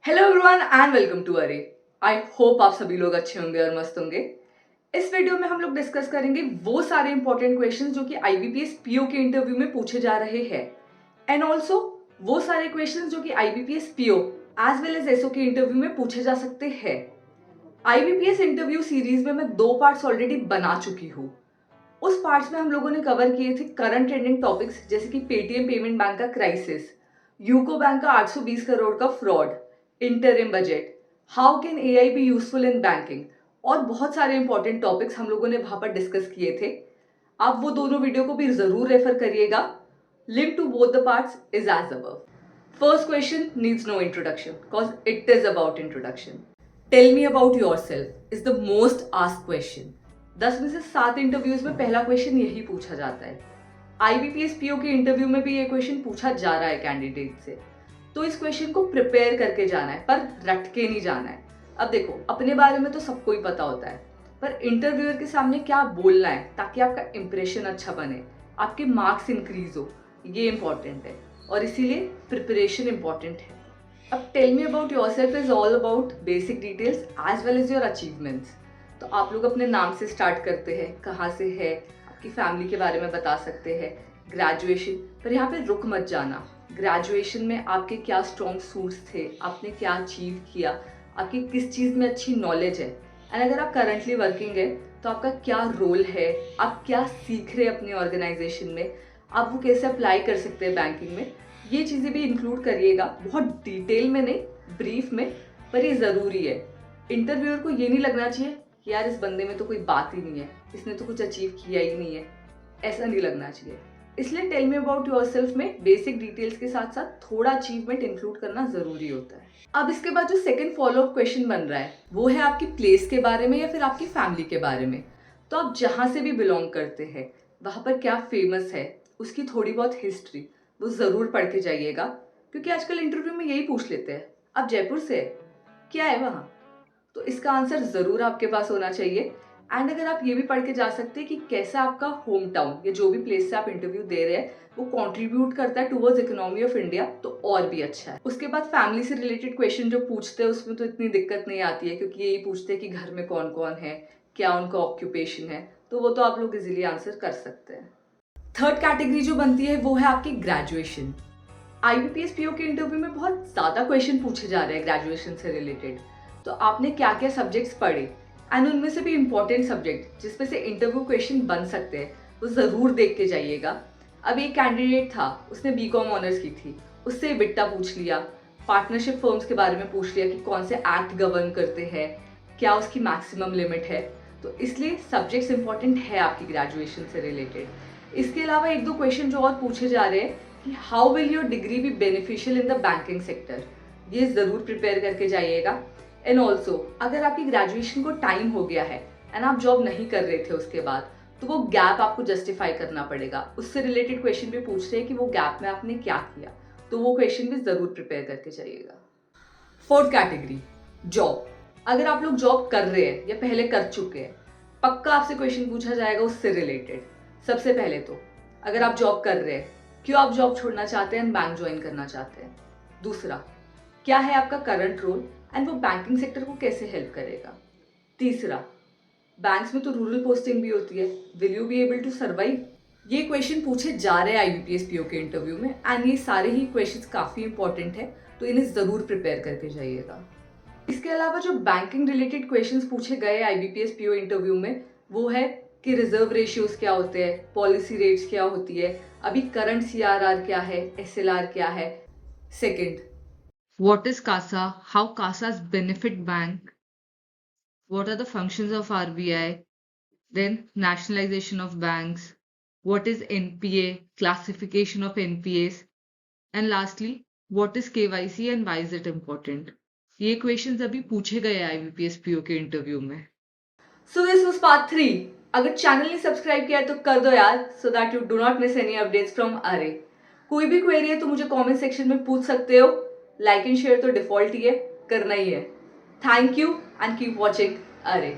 Hello everyone and welcome to अरे। I hope आप सभी लोग अच्छे होंगे और मस्त होंगे। इस वीडियो में हम लोग डिस्कस करेंगे वो सारे इंपॉर्टेंट क्वेश्चंस जो कि आईबीपीएस पीओ के इंटरव्यू में पूछे जा रहे हैं एंड ऑल्सो वो सारे क्वेश्चंस जो कि IBPS PO as well as SO के इंटरव्यू में पूछे जा सकते हैं। आईबीपीएस इंटरव्यू सीरीज में मैं 2 पार्ट्स ऑलरेडी बना चुकी हूँ। उस पार्ट्स में हम लोगों ने कवर किए थे करंट ट्रेंडिंग टॉपिक्स जैसे कि पेटीएम पेमेंट बैंक का क्राइसिस, यूको बैंक का 820 करोड़ का fraud, interim budget, how can AI be useful in banking और बहुत सारे इंपॉर्टेंट टॉपिक्स हम लोगों ने वहां पर डिस्कस किए थे। आप वो दोनों वीडियो को भी जरूर रेफर करिएगा। Link to both the parts is as above. First question needs no introduction because it is about introduction. Tell me about yourself is the most asked question. 10 में से 7 इंटरव्यूज में पहला क्वेश्चन यही पूछा जाता है। आईबीपीएस पीओ के interview में भी ये क्वेश्चन पूछा जा रहा है कैंडिडेट से, तो इस क्वेश्चन को प्रिपेयर करके जाना है पर रट के नहीं जाना है। अब देखो, अपने बारे में तो सबको ही पता होता है, पर इंटरव्यूअर के सामने क्या बोलना है ताकि आपका इंप्रेशन अच्छा बने, आपके मार्क्स इंक्रीज हो, ये इंपॉर्टेंट है और इसीलिए प्रिपरेशन इंपॉर्टेंट है। अब tell me about yourself is all about basic details as well as your achievements. तो आप लोग अपने नाम से स्टार्ट करते हैं, कहाँ से है, आपकी फैमिली के बारे में बता सकते हैं, ग्रेजुएशन, पर यहाँ पे रुक मत जाना। ग्रेजुएशन में आपके क्या स्ट्रॉन्ग सूट्स थे, आपने क्या अचीव किया, आपकी किस चीज़ में अच्छी नॉलेज है एंड अगर आप करंटली वर्किंग है तो आपका क्या रोल है, आप क्या सीख रहे हैं अपने ऑर्गेनाइजेशन में, आप वो कैसे अप्लाई कर सकते हैं बैंकिंग में, ये चीज़ें भी इंक्लूड करिएगा। बहुत डिटेल में नहीं, ब्रीफ में, पर ये ज़रूरी है। इंटरव्यूअर को ये नहीं लगना चाहिए कि यार इस बंदे में तो कोई बात ही नहीं है, इसने तो कुछ अचीव किया ही नहीं है, ऐसा नहीं लगना चाहिए। इसलिए टेल मी अबाउट योरसेल्फ में बेसिक डिटेल्स के साथ साथ थोड़ा अचीवमेंट इंक्लूड करना जरूरी होता है। अब इसके बाद जो सेकंड फॉलो अप क्वेश्चन बन रहा है वो है आपकी प्लेस के बारे में या फिर आपकी फैमिली के बारे में। तो आप जहाँ से भी बिलोंग करते हैं वहाँ पर क्या फेमस है, उसकी थोड़ी बहुत हिस्ट्री वो ज़रूर पढ़ के जाइएगा, क्योंकि आजकल इंटरव्यू में यही पूछ लेते हैं आप जयपुर से है, क्या है वहाँ। तो इसका आंसर ज़रूर आपके पास होना चाहिए। एंड अगर आप ये भी पढ़ के जा सकते हैं कि कैसा आपका होम टाउन या जो भी प्लेस से आप इंटरव्यू दे रहे हैं वो कंट्रीब्यूट करता है टुवर्ड्स इकोनॉमी ऑफ इंडिया, तो और भी अच्छा है। उसके बाद फैमिली से रिलेटेड क्वेश्चन जो पूछते हैं उसमें तो इतनी दिक्कत नहीं आती है, क्योंकि यही पूछते हैं कि घर में कौन कौन है, क्या उनका ऑक्यूपेशन है, तो वो तो आप लोग इजीली आंसर कर सकते हैं। थर्ड कैटेगरी जो बनती है वो है आपकी ग्रेजुएशन। आईबीपीएस पीओ के इंटरव्यू में बहुत ज़्यादा क्वेश्चन पूछे जा रहे हैं ग्रेजुएशन से रिलेटेड, तो आपने क्या क्या सब्जेक्ट्स पढ़े एंड उनमें से भी इंपॉर्टेंट सब्जेक्ट जिसमें से इंटरव्यू क्वेश्चन बन सकते हैं वो ज़रूर देख के जाइएगा। अब एक कैंडिडेट था, उसने बीकॉम ऑनर्स की थी, उससे बिट्टा पूछ लिया, पार्टनरशिप फर्म्स के बारे में पूछ लिया कि कौन से एक्ट गवर्न करते हैं, क्या उसकी मैक्सिमम लिमिट है, तो इसलिए सब्जेक्ट्स इंपॉर्टेंट है आपकी ग्रेजुएशन से रिलेटेड। इसके अलावा 1-2 क्वेश्चन जो और पूछे जा रहे हैं कि how will your degree be beneficial in the banking sector, ये ज़रूर प्रिपेयर करके जाइएगा। एंड ऑल्सो अगर आपकी ग्रेजुएशन को टाइम हो गया है एंड आप जॉब नहीं कर रहे थे उसके बाद, तो वो गैप आपको जस्टिफाई करना पड़ेगा। उससे रिलेटेड क्वेश्चन भी पूछ रहे हैं कि वो गैप में आपने क्या किया, तो वो क्वेश्चन भी ज़रूर प्रिपेयर करके जाइएगा। Fourth category job. अगर आप लोग जॉब कर रहे हैं या पहले कर चुके हैं, पक्का आपसे क्वेश्चन पूछा जाएगा उससे रिलेटेड। सबसे पहले तो अगर आप जॉब कर रहे हैं, क्यों आप जॉब छोड़ना चाहते हैं एंड बैंक ज्वाइन करना चाहते हैं। दूसरा, क्या है आपका करंट रोल एंड वो बैंकिंग सेक्टर को कैसे हेल्प करेगा। तीसरा, बैंक्स में तो रूरल पोस्टिंग भी होती है, will you be able to survive. ये क्वेश्चन पूछे जा रहे हैं आईबीपीएस पीओ के इंटरव्यू में एंड ये सारे ही क्वेश्चंस काफ़ी इंपॉर्टेंट है, तो इन्हें ज़रूर प्रिपेयर करके जाइएगा। इसके अलावा जो बैंकिंग रिलेटेड क्वेश्चंस पूछे गए आईबीपीएस पीओ इंटरव्यू में वो है कि रिजर्व रेशियोज क्या होते हैं, पॉलिसी रेट्स क्या होती है, अभी करंट सीआरआर क्या है, एसएलआर क्या है। Second, what is CASA, how CASAs benefit bank, what are the functions of RBI, then nationalization of banks, what is NPA, classification of NPAs, and lastly what is KYC and why is it important। ये questions अभी पूछे गए IBPS PO के interview में। So this was part 3। अगर channel नहीं subscribe किया है तो कर दो यार, so that you do not miss any updates from अरे। कोई भी क्वेरी है तो मुझे कमेंट सेक्शन में पूछ सकते हो। लाइक एंड शेयर तो डिफॉल्ट ही है, करना ही है। Thank you and keep watching अरे।